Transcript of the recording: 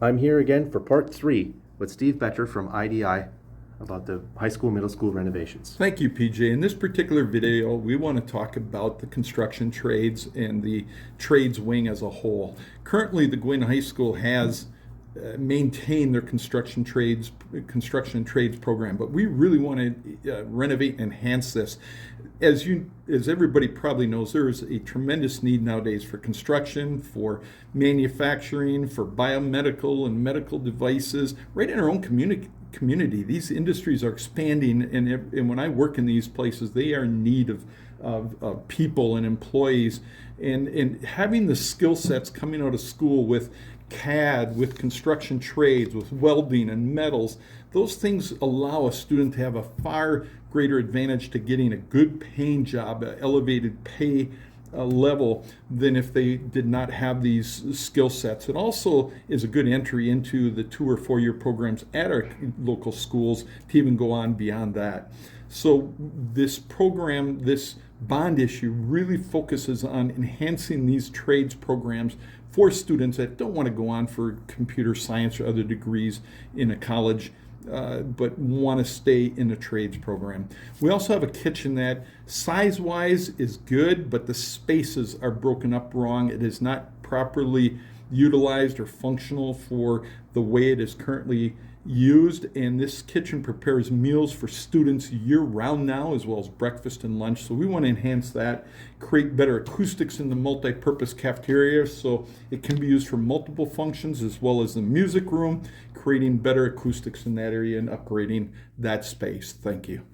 I'm here again for part 3 with Steve Boettcher from IDI about the high school, middle school renovations. Thank you, PJ. In this particular video, we want to talk about the construction trades and the trades wing as a whole. Currently, the Gwinn High School has maintained their construction trades program, but we really want to renovate and enhance this. As everybody probably knows, there is a tremendous need nowadays for construction, for manufacturing, for biomedical and medical devices, right in our own community. These industries are expanding, and when I work in these places, they are in need of people and employees, and having the skill sets coming out of school with CAD, with construction trades, with welding and metals, those things allow a student to have a far greater advantage to getting a good paying job, an elevated pay level, than if they did not have these skill sets. It also is a good entry into the 2 or 4 year programs at our local schools to even go on beyond that. So this program, this bond issue, really focuses on enhancing these trades programs for students that don't want to go on for computer science or other degrees in a college, but want to stay in the trades program. We also have a kitchen that size-wise is good, but the spaces are broken up wrong. It is not properly utilized or functional for the way it is currently used, and this kitchen prepares meals for students year-round now, as well as breakfast and lunch. So we want to enhance that, create better acoustics in the multi-purpose cafeteria so it can be used for multiple functions, as well as the music room, creating better acoustics in that area and upgrading that space. Thank you.